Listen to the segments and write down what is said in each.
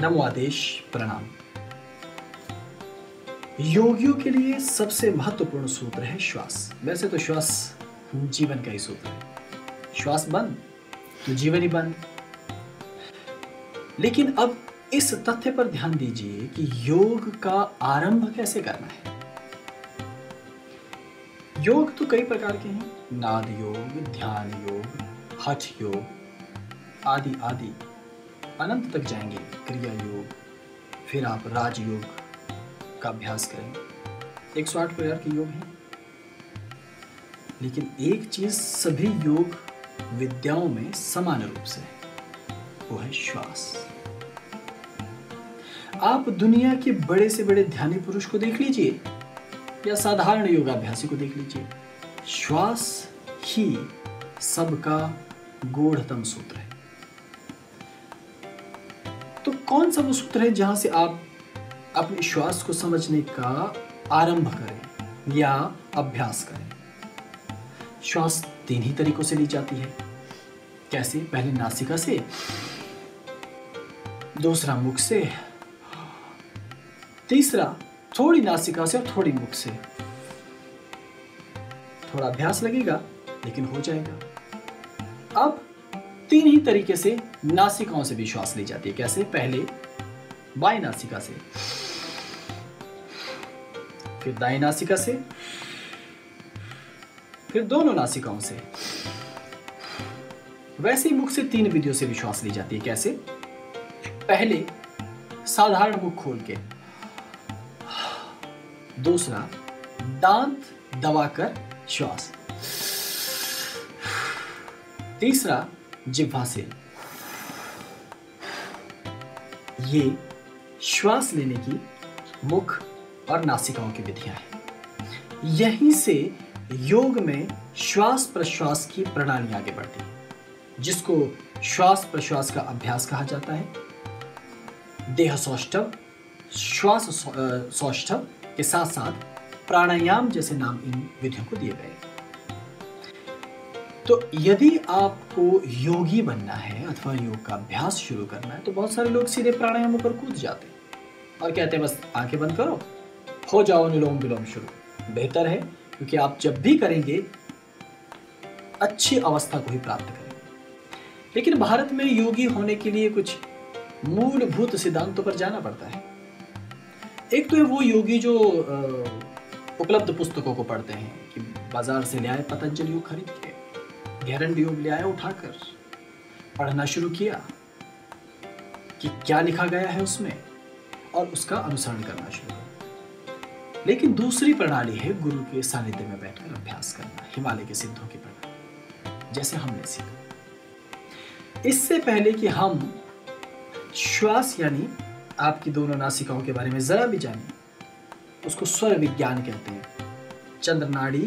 नमो आदेश प्रणाम। योगियों के लिए सबसे महत्वपूर्ण सूत्र है श्वास। वैसे तो श्वास जीवन का ही सूत्र है, श्वास बंद तो जीवन ही बंद। लेकिन अब इस तथ्य पर ध्यान दीजिए कि योग का आरंभ कैसे करना है। योग तो कई प्रकार के हैं, नाद योग, ध्यान योग, हठ योग आदि आदि अनंत तक जाएंगे। क्रिया योग, फिर आप राजयोग का अभ्यास करें। 108 प्रकार के योग हैं। लेकिन एक चीज सभी योग विद्याओं में समान रूप से है, वो है श्वास। आप दुनिया के बड़े से बड़े ध्यानी पुरुष को देख लीजिए या साधारण योगाभ्यासी को देख लीजिए, श्वास ही सबका गूढ़तम सूत्र है। तो कौन सा वो सूत्र है जहां से आप अपने श्वास को समझने का आरंभ करें या अभ्यास करें? श्वास 3 ही तरीकों से ली जाती है। कैसे? पहले नासिका से, दूसरा मुख से, तीसरा थोड़ी नासिका से और थोड़ी मुख से। थोड़ा अभ्यास लगेगा लेकिन हो जाएगा। अब 3 ही तरीके से नासिकाओं से भी श्वास ली जाती है। कैसे? पहले बाएं नासिका से, फिर दाएं नासिका से, फिर दोनों नासिकाओं से। वैसे ही मुख से 3 विधियों से भी श्वास ली जाती है। कैसे? पहले साधारण मुख खोल के, दूसरा दांत दबाकर श्वास, तीसरा जिह्वा से। ये श्वास लेने की मुख और नासिकाओं की विधियां हैं। यहीं से योग में श्वास प्रश्वास की प्रणाली आगे बढ़ती है, जिसको श्वास प्रश्वास का अभ्यास कहा जाता है। देह सौष्ठव, श्वास सौष्ठव के साथ साथ प्राणायाम जैसे नाम इन विधियों को दिए गए। तो यदि आपको योगी बनना है अथवा योग का अभ्यास शुरू करना है, तो बहुत सारे लोग सीधे प्राणायामों पर कूद जाते हैं और कहते हैं बस आंखें बंद करो, हो जाओ अनुलोम विलोम शुरू। बेहतर है, क्योंकि आप जब भी करेंगे अच्छी अवस्था को ही प्राप्त करेंगे। लेकिन भारत में योगी होने के लिए कुछ मूलभूत सिद्धांतों पर जाना पड़ता है। एक तो है वो योगी जो उपलब्ध पुस्तकों को पढ़ते हैं कि बाजार से ले आए पतंजलि योग खरीद के, गैरंटी योग ले आया उठाकर, पढ़ना शुरू किया कि क्या लिखा गया है उसमें और उसका अनुसरण करना शुरू किया। लेकिन दूसरी प्रणाली है गुरु के सानिध्य में बैठकर अभ्यास करना, हिमालय के सिद्धों की प्रणाली, जैसे हमने सीखा। इससे पहले कि हम श्वास यानी आपकी दोनों नासिकाओं के बारे में जरा भी जाने, उसको स्वर विज्ञान कहते हैं। चंद्र नाड़ी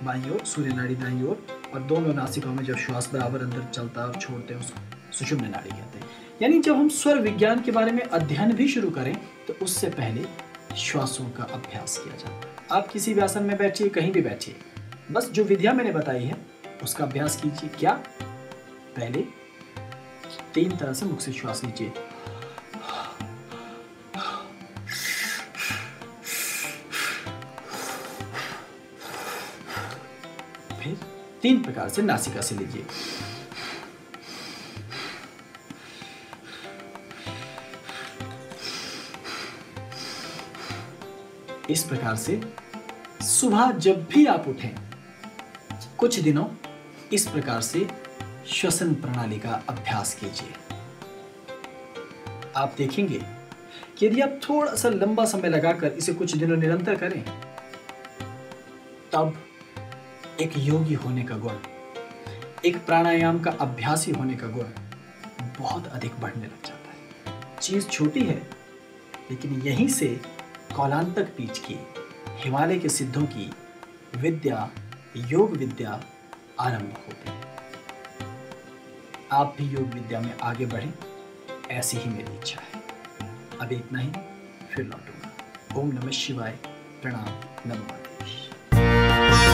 बाईं ओर, सूर्य नाड़ी दाईं ओर, और दोनों नासिकाओं में जब श्वास बराबर अंदर चलता और छोड़ते हैं उसको सुषुम्ना नाड़ी कहते हैं। यानी जब हम स्वर विज्ञान के बारे में अध्ययन भी शुरू करें तो उससे पहले श्वासों का अभ्यास किया जाता है। आप किसी भी आसन में बैठिए, कहीं भी बैठिए, बस जो विधियां मैंने बताई है उसका अभ्यास कीजिए। क्या? पहले 3 तरह से मुख से श्वास लीजिए। फिर 3 प्रकार से नासिका से लीजिए। इस प्रकार से सुबह जब भी आप उठें, कुछ दिनों इस प्रकार से श्वसन प्रणाली का अभ्यास कीजिए। आप देखेंगे कि यदि आप थोड़ा सा लंबा समय लगाकर इसे कुछ दिनों निरंतर करें, तब एक योगी होने का गुण, एक प्राणायाम का अभ्यासी होने का गुण बहुत अधिक बढ़ने लग जाता है। चीज छोटी है, लेकिन यहीं से कौलांतक पीठ की, हिमालय के सिद्धों की विद्या, योग विद्या आरंभ होती है। आप भी योग विद्या में आगे बढ़ें, ऐसी ही मेरी इच्छा है। अब इतना ही, फिर लौटूंगा। ओम नमः शिवाय। प्रणाम। नमो आदेश।